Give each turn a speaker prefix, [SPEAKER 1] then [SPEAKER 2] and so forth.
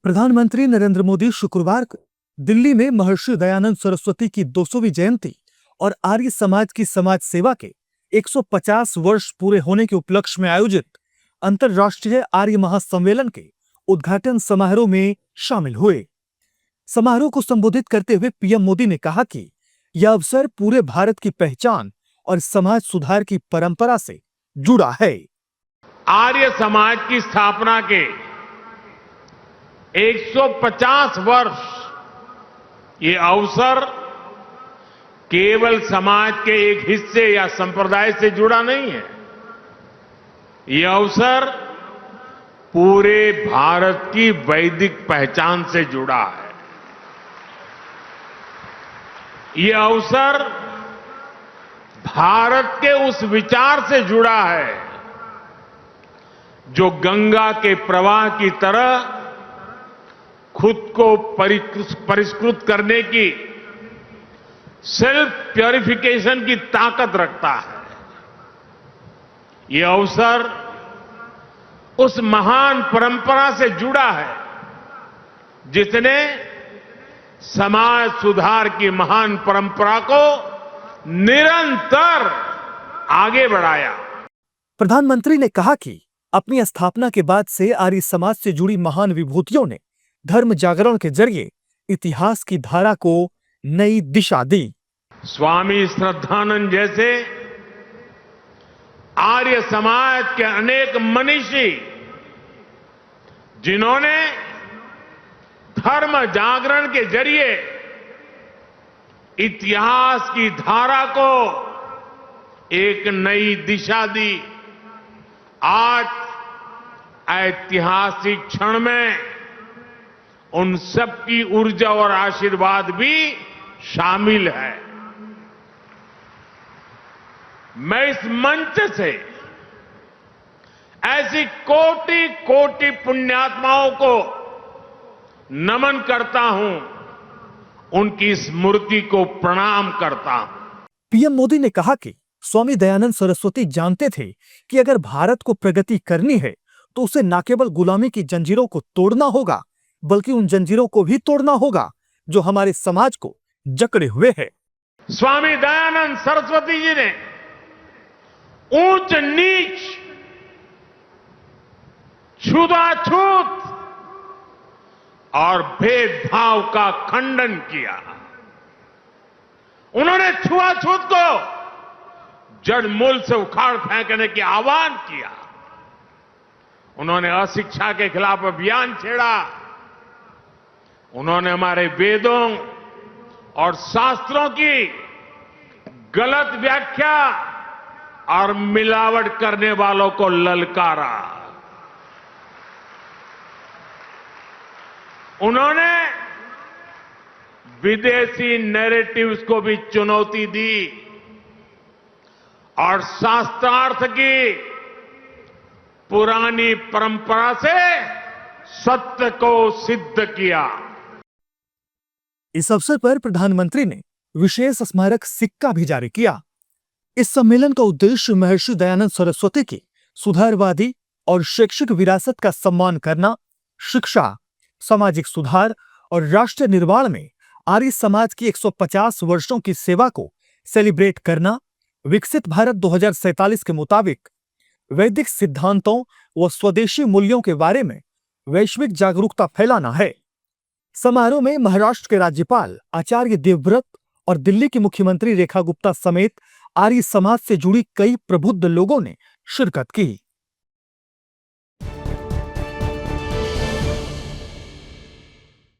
[SPEAKER 1] प्रधानमंत्री नरेंद्र मोदी शुक्रवार को दिल्ली में महर्षि दयानंद सरस्वती की 200वीं जयंती और आर्य समाज की समाज सेवा के 150 वर्ष पूरे होने के उपलक्ष्य में आयोजित अंतर्राष्ट्रीय आर्य महासम्मेलन के उद्घाटन समारोह में शामिल हुए। समारोह को संबोधित करते हुए पीएम मोदी ने कहा कि यह अवसर पूरे भारत की पहचान और समाज सुधार की परंपरा से जुड़ा है।
[SPEAKER 2] आर्य समाज की स्थापना के 150 वर्ष ये अवसर केवल समाज के एक हिस्से या संप्रदाय से जुड़ा नहीं है। ये अवसर पूरे भारत की वैदिक पहचान से जुड़ा है। ये अवसर भारत के उस विचार से जुड़ा है जो गंगा के प्रवाह की तरह खुद को परिष्कृत करने की सेल्फ प्यूरिफिकेशन की ताकत रखता है। ये अवसर उस महान परंपरा से जुड़ा है जिसने समाज सुधार की महान परंपरा को निरंतर आगे बढ़ाया।
[SPEAKER 1] प्रधानमंत्री ने कहा कि अपनी स्थापना के बाद से आर्य समाज से जुड़ी महान विभूतियों ने धर्म जागरण के जरिए इतिहास की धारा को नई दिशा दी।
[SPEAKER 2] स्वामी श्रद्धानंद जैसे आर्य समाज के अनेक मनीषी जिन्होंने धर्म जागरण के जरिए इतिहास की धारा को एक नई दिशा दी, आज ऐतिहासिक क्षण में उन सबकी ऊर्जा और आशीर्वाद भी शामिल है। मैं इस मंच से ऐसी कोटि कोटि पुण्यात्माओं को नमन करता हूं, उनकी स्मृति को प्रणाम करता हूं।
[SPEAKER 1] पीएम मोदी ने कहा कि स्वामी दयानंद सरस्वती जानते थे कि अगर भारत को प्रगति करनी है तो उसे न केवल गुलामी की जंजीरों को तोड़ना होगा बल्कि उन जंजीरों को भी तोड़ना होगा जो हमारे समाज को जकड़े हुए है।
[SPEAKER 2] स्वामी दयानंद सरस्वती जी ने ऊंच नीच, छूताछूत और भेदभाव का खंडन किया। उन्होंने छुआछूत को जड़ मूल से उखाड़ फेंकने की आह्वान किया। उन्होंने अशिक्षा के खिलाफ अभियान छेड़ा। उन्होंने हमारे वेदों और शास्त्रों की गलत व्याख्या और मिलावट करने वालों को ललकारा। उन्होंने विदेशी नैरेटिव्स को भी चुनौती दी और शास्त्रार्थ की पुरानी परंपरा से सत्य को सिद्ध किया।
[SPEAKER 1] इस अवसर पर प्रधानमंत्री ने विशेष स्मारक सिक्का भी जारी किया। इस सम्मेलन का उद्देश्य महर्षि दयानंद सरस्वती की सुधारवादी और शैक्षिक विरासत का सम्मान करना, शिक्षा, सामाजिक सुधार और राष्ट्र निर्माण में आर्य समाज की 150 वर्षों की सेवा को सेलिब्रेट करना, विकसित भारत 2047 के मुताबिक वैदिक सिद्धांतों व स्वदेशी मूल्यों के बारे में वैश्विक जागरूकता फैलाना है। समारोह में महाराष्ट्र के राज्यपाल आचार्य देवव्रत और दिल्ली की मुख्यमंत्री रेखा गुप्ता समेत आर्य समाज से जुड़ी कई प्रबुद्ध लोगों ने शिरकत की।